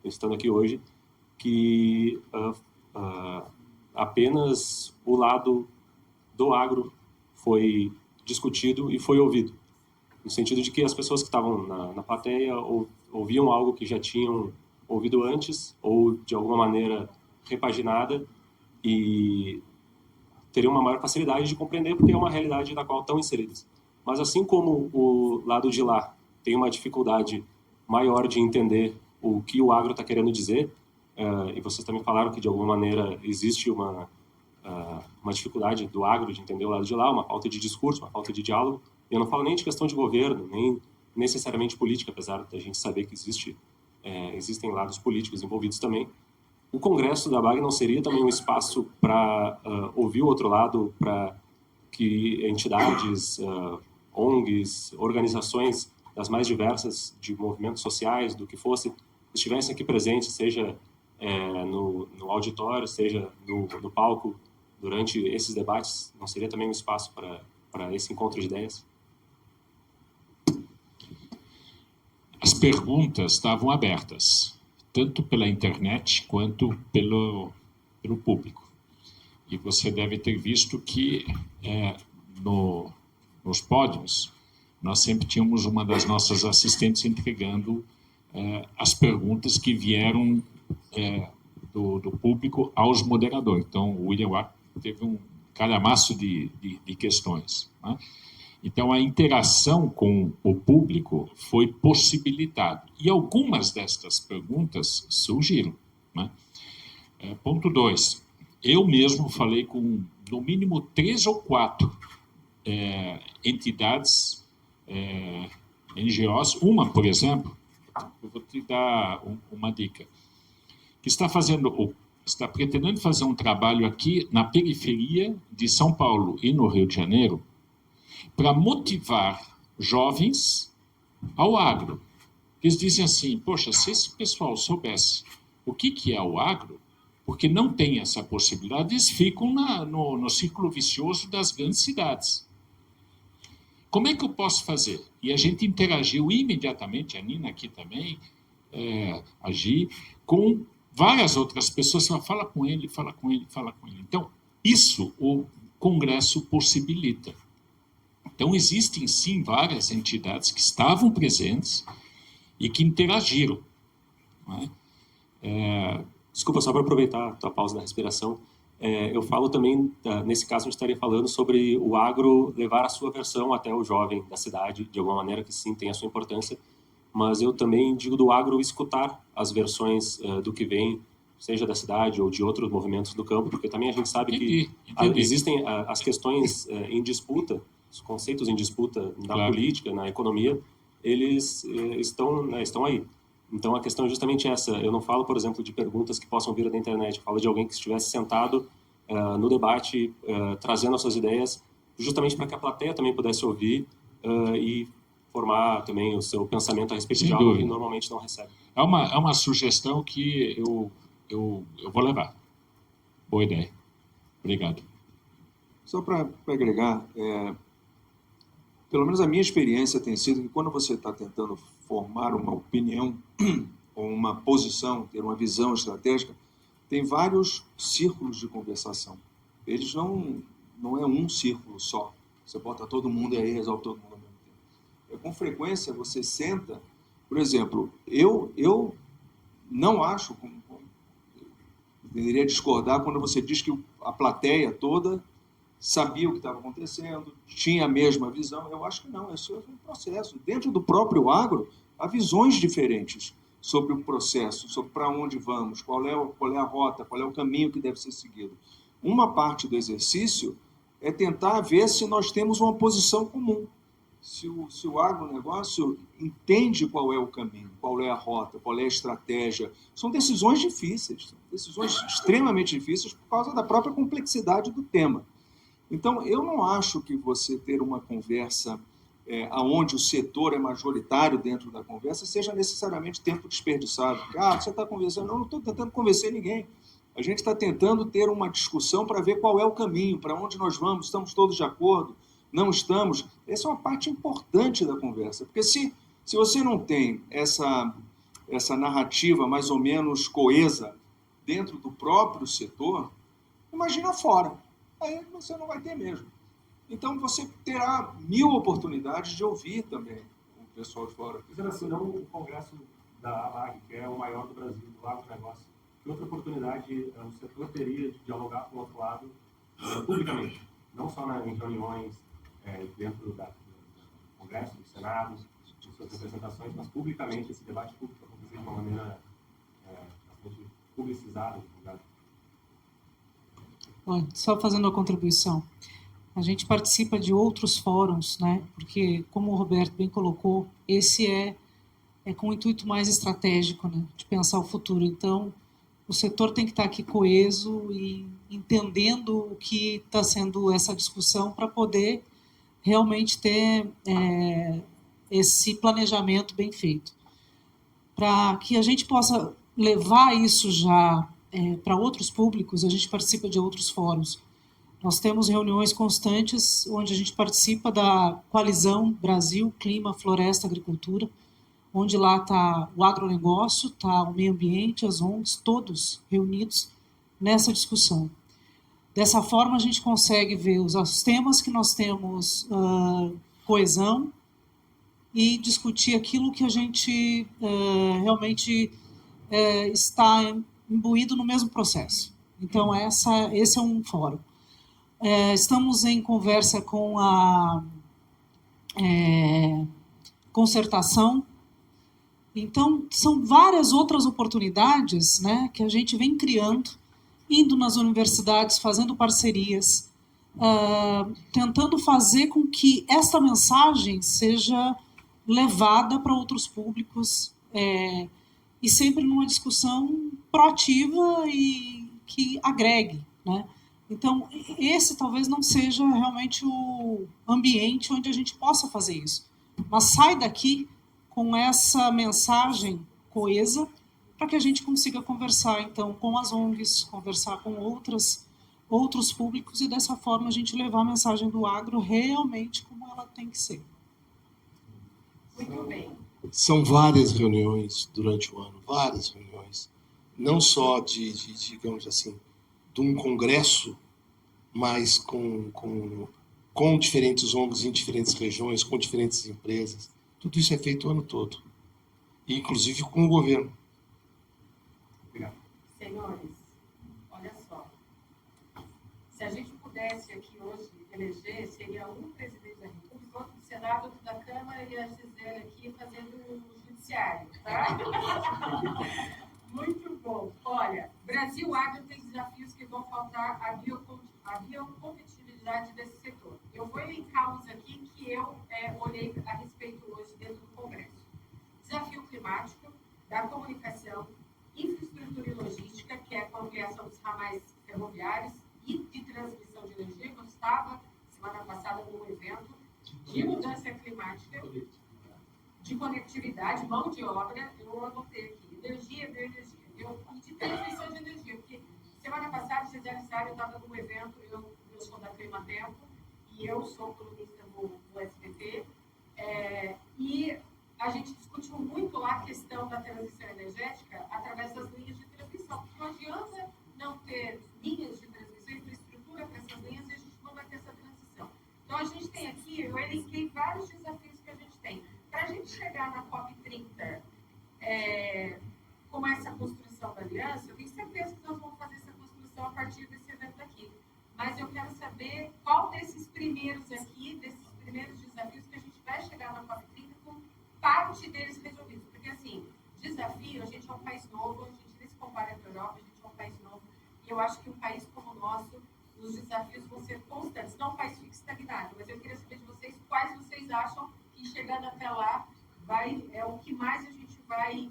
estando aqui hoje, que apenas o lado do agro foi discutido e foi ouvido, no sentido de que as pessoas que estavam na plateia ouviam algo que já tinham ouvido antes ou de alguma maneira repaginada e teriam uma maior facilidade de compreender porque é uma realidade na qual estão inseridas. Mas assim como o lado de lá tem uma dificuldade maior de entender o que o agro está querendo dizer, e vocês também falaram que de alguma maneira existe uma dificuldade do agro de entender o lado de lá, uma falta de discurso, uma falta de diálogo. E eu não falo nem de questão de governo, nem necessariamente política, apesar da gente saber que existem lados políticos envolvidos também. O Congresso da ABAG não seria também um espaço para ouvir o outro lado, para que entidades, ONGs, organizações das mais diversas, de movimentos sociais, do que fosse, estivessem aqui presentes, seja no auditório, seja no palco, durante esses debates? Não seria também um espaço para esse encontro de ideias? As perguntas estavam abertas, tanto pela internet quanto pelo público. E você deve ter visto que nos pódios nós sempre tínhamos uma das nossas assistentes entregando as perguntas que vieram do público aos moderadores. Então, o William Watt teve um calhamaço de questões, né? Então, a interação com o público foi possibilitada. E algumas destas perguntas surgiram, né? Ponto 2. Eu mesmo falei com, no mínimo, 3 ou 4 entidades, NGOs. Uma, por exemplo, eu vou te dar uma dica, que está pretendendo fazer um trabalho aqui na periferia de São Paulo e no Rio de Janeiro para motivar jovens ao agro. Eles dizem assim, poxa, se esse pessoal soubesse o que é o agro, porque não tem essa possibilidade, eles ficam no círculo vicioso das grandes cidades. Como é que eu posso fazer? E a gente interagiu imediatamente, a Nina aqui também, agir com várias outras pessoas, fala com ele, fala com ele, fala com ele. Então, isso o Congresso possibilita. Então, existem, sim, várias entidades que estavam presentes e que interagiram, né? Desculpa, só para aproveitar a tua pausa da respiração, eu falo também, nesse caso, a gente estaria falando sobre o agro levar a sua versão até o jovem da cidade, de alguma maneira que sim, tem a sua importância, mas eu também digo do agro escutar as versões do que vem seja da cidade ou de outros movimentos do campo, porque também a gente sabe que Entendi. existem as questões em disputa, os conceitos em disputa na Claro. política, na economia, eles estão aí. Então a questão é justamente essa. Eu não falo, por exemplo, de perguntas que possam vir da internet, eu falo de alguém que estivesse sentado no debate, trazendo as suas ideias, justamente para que a plateia também pudesse ouvir e formar também o seu pensamento a respeito Sem de algo dúvida. que normalmente não recebe. É uma sugestão que eu vou levar. Boa ideia. Obrigado. Só para agregar, pelo menos a minha experiência tem sido que quando você está tentando formar uma opinião ou uma posição, ter uma visão estratégica, tem vários círculos de conversação. Eles não é um círculo só. Você bota todo mundo e aí resolve todo mundo ao mesmo tempo. Com frequência você senta, por exemplo, eu não acho, deveria discordar quando você diz que a plateia toda sabia o que estava acontecendo, tinha a mesma visão. Eu acho que não, isso é um processo. Dentro do próprio agro, há visões diferentes sobre o processo, sobre para onde vamos, qual é a rota, qual é o caminho que deve ser seguido. Uma parte do exercício é tentar ver se nós temos uma posição comum. Se o agronegócio entende qual é o caminho, qual é a rota, qual é a estratégia. São decisões difíceis, são decisões extremamente difíceis por causa da própria complexidade do tema. Então, eu não acho que você ter uma conversa onde o setor é majoritário dentro da conversa seja necessariamente tempo desperdiçado. Você está conversando, eu não estou tentando convencer ninguém. A gente está tentando ter uma discussão para ver qual é o caminho, para onde nós vamos, estamos todos de acordo, não estamos. Essa é uma parte importante da conversa, porque se você não tem essa narrativa mais ou menos coesa dentro do próprio setor, imagina fora. Aí você não vai ter mesmo. Então você terá 1000 oportunidades de ouvir também o pessoal de fora. Dizendo assim, não o congresso da ABAG, que é o maior do Brasil, do agronegócio, que outra oportunidade o setor teria de dialogar com o outro lado publicamente, não só em reuniões dentro do Congresso, do Senado, de suas representações, mas publicamente esse debate público acontecer de uma maneira bastante publicizada, divulgada. Olha, só fazendo uma contribuição. A gente participa de outros fóruns, né? Porque, como o Roberto bem colocou, esse é com um intuito mais estratégico, né? De pensar o futuro. Então, o setor tem que estar aqui coeso e entendendo o que está sendo essa discussão para poder realmente ter esse planejamento bem feito. Para que a gente possa levar isso já para outros públicos, a gente participa de outros fóruns. Nós temos reuniões constantes onde a gente participa da Coalizão Brasil, Clima, Floresta, Agricultura, onde lá está o agronegócio, está o meio ambiente, as ONGs, todos reunidos nessa discussão. Dessa forma, a gente consegue ver os temas que nós temos coesão e discutir aquilo que a gente realmente está imbuído no mesmo processo. Então, esse é um fórum. Estamos em conversa com a concertação. Então, são várias outras oportunidades, né, que a gente vem criando, indo nas universidades, fazendo parcerias, tentando fazer com que esta mensagem seja levada para outros públicos e sempre numa discussão proativa e que agregue, né? Então, esse talvez não seja realmente o ambiente onde a gente possa fazer isso. Mas sai daqui com essa mensagem coesa para que a gente consiga conversar, então, com as ONGs, conversar com outros públicos e, dessa forma, a gente levar a mensagem do agro realmente como ela tem que ser. Muito bem. São várias reuniões durante o ano, várias reuniões. Não só digamos assim, de um congresso, mas com diferentes ONGs em diferentes regiões, com diferentes empresas. Tudo isso é feito o ano todo, e inclusive com o governo. Obrigado. Senhores, olha só. Se a gente pudesse aqui hoje eleger, seria um presidente da República, outro do Senado, outro da Câmara e a Gisele aqui fazendo o judiciário, tá? Muito bom. Olha, Brasil Agro tem desafios que vão faltar a biocompetitividade desse setor. Eu vou elencar uns aqui que eu olhei a respeito hoje dentro do Congresso. Desafio climático, da comunicação, infraestrutura e logística, que é a ampliação dos ramais ferroviários e de transmissão de energia. Eu estava, semana passada, num evento de mudança climática, de conectividade, mão de obra, eu anotei aqui, energia, bioenergia, e de transmissão de energia, porque semana passada, vocês já disseram, eu estava num evento, eu sou da Climatempo, e eu sou colunista do SBT, e a gente discutiu muito lá a questão da transição energética através das linhas de transmissão, porque não adianta não ter linhas de transmissão, infraestrutura para essas linhas, e a gente não vai ter essa transição. Então, a gente tem aqui, eu elenquei vários desafios que a gente tem. Para a gente chegar na COP30 com essa construção da aliança, eu tenho certeza que nós vamos fazer essa construção a partir desse evento aqui. Mas eu quero saber qual desses primeiros aqui, desses primeiros desafios que a gente vai chegar na COP30 com parte deles resolvidos. Porque, assim, desafio, a gente é um país novo, a gente nem se compara com a Europa, a gente é um país novo. E eu acho que um país como o nosso, os desafios vão ser constantes. Não um país fique estagnado, mas eu queria saber de vocês quais vocês acham que chegando até lá é o que mais a gente vai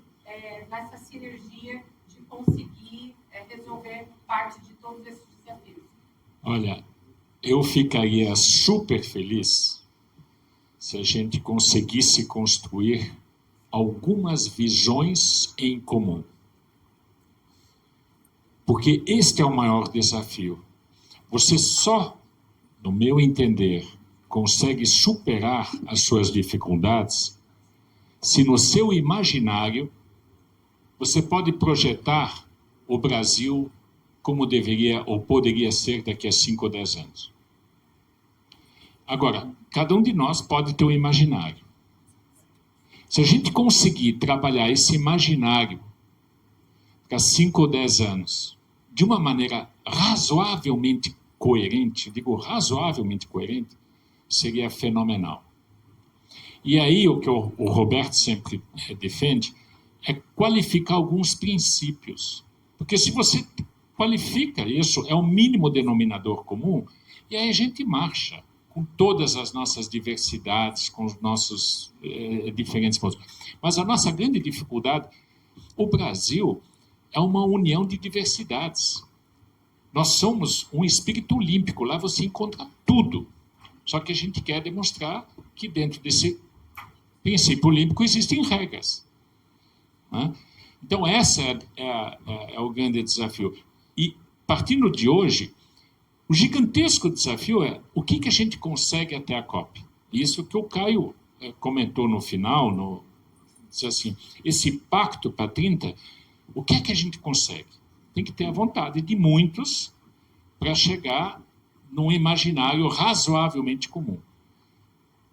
nessa sinergia de conseguir resolver parte de todos esses desafios. Olha, eu ficaria super feliz se a gente conseguisse construir algumas visões em comum. Porque este é o maior desafio. Você só, no meu entender, consegue superar as suas dificuldades se no seu imaginário você pode projetar o Brasil como deveria ou poderia ser daqui a 5 ou 10 anos. Agora, cada um de nós pode ter um imaginário. Se a gente conseguir trabalhar esse imaginário para 5 ou 10 anos de uma maneira razoavelmente coerente, digo razoavelmente coerente, seria fenomenal. E aí o que o Roberto sempre defende é qualificar alguns princípios. Porque se você qualifica isso, é o mínimo denominador comum, e aí a gente marcha com todas as nossas diversidades, com os nossos diferentes pontos. Mas a nossa grande dificuldade, o Brasil é uma união de diversidades. Nós somos um espírito olímpico, lá você encontra tudo. Só que a gente quer demonstrar que dentro desse princípio olímpico existem regras. Né? Então, esse é o grande desafio. E, partindo de hoje, o gigantesco desafio é o que a gente consegue até a COP. Isso que o Caio comentou no final, diz assim, esse pacto para 30, o que a gente consegue? Tem que ter a vontade de muitos para chegar num imaginário razoavelmente comum.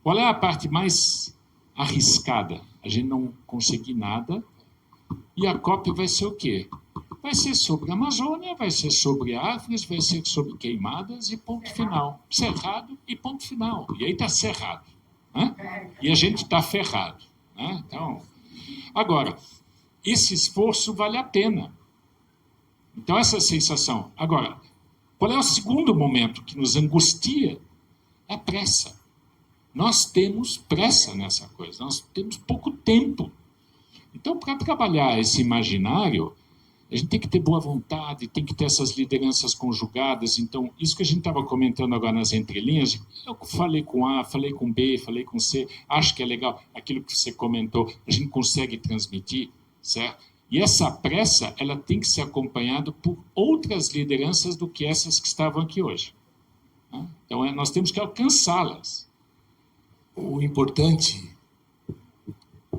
Qual é a parte mais arriscada? A gente não conseguir nada. E a COP vai ser o quê? Vai ser sobre a Amazônia, vai ser sobre árvores, vai ser sobre queimadas e ponto final. Cerrado e ponto final. E aí está cerrado. Né? E a gente está ferrado. Né? Então, agora, esse esforço vale a pena. Então, essa sensação. Agora, qual é o segundo momento que nos angustia? É a pressa. Nós temos pressa nessa coisa, nós temos pouco tempo. Então, para trabalhar esse imaginário, a gente tem que ter boa vontade, tem que ter essas lideranças conjugadas. Então, isso que a gente estava comentando agora nas entrelinhas, eu falei com A, falei com B, falei com C, acho que é legal, aquilo que você comentou, a gente consegue transmitir, certo? E essa pressa, ela tem que ser acompanhada por outras lideranças do que essas que estavam aqui hoje. Né? Então, nós temos que alcançá-las. O importante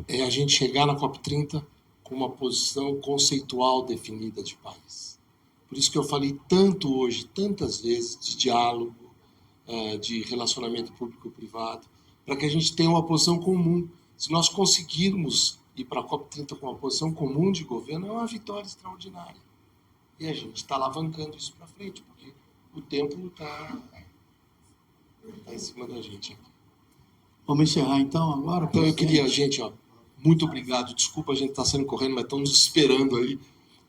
é a gente chegar na COP30 com uma posição conceitual definida de país. Por isso que eu falei tanto hoje, tantas vezes, de diálogo, de relacionamento público-privado, para que a gente tenha uma posição comum. Se nós conseguirmos ir para a COP30 com uma posição comum de governo, é uma vitória extraordinária. E a gente está alavancando isso para frente, porque o tempo está em cima da gente aqui. Vamos encerrar então agora? Então eu queria, gente, muito obrigado. Desculpa a gente estar saindo correndo, mas estão nos esperando aí.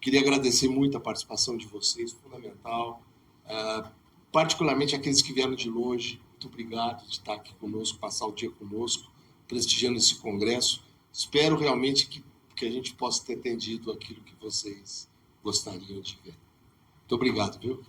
Queria agradecer muito a participação de vocês, fundamental. Particularmente aqueles que vieram de longe. Muito obrigado de estar aqui conosco, passar o dia conosco, prestigiando esse congresso. Espero realmente que a gente possa ter atendido aquilo que vocês gostariam de ver. Muito obrigado, viu?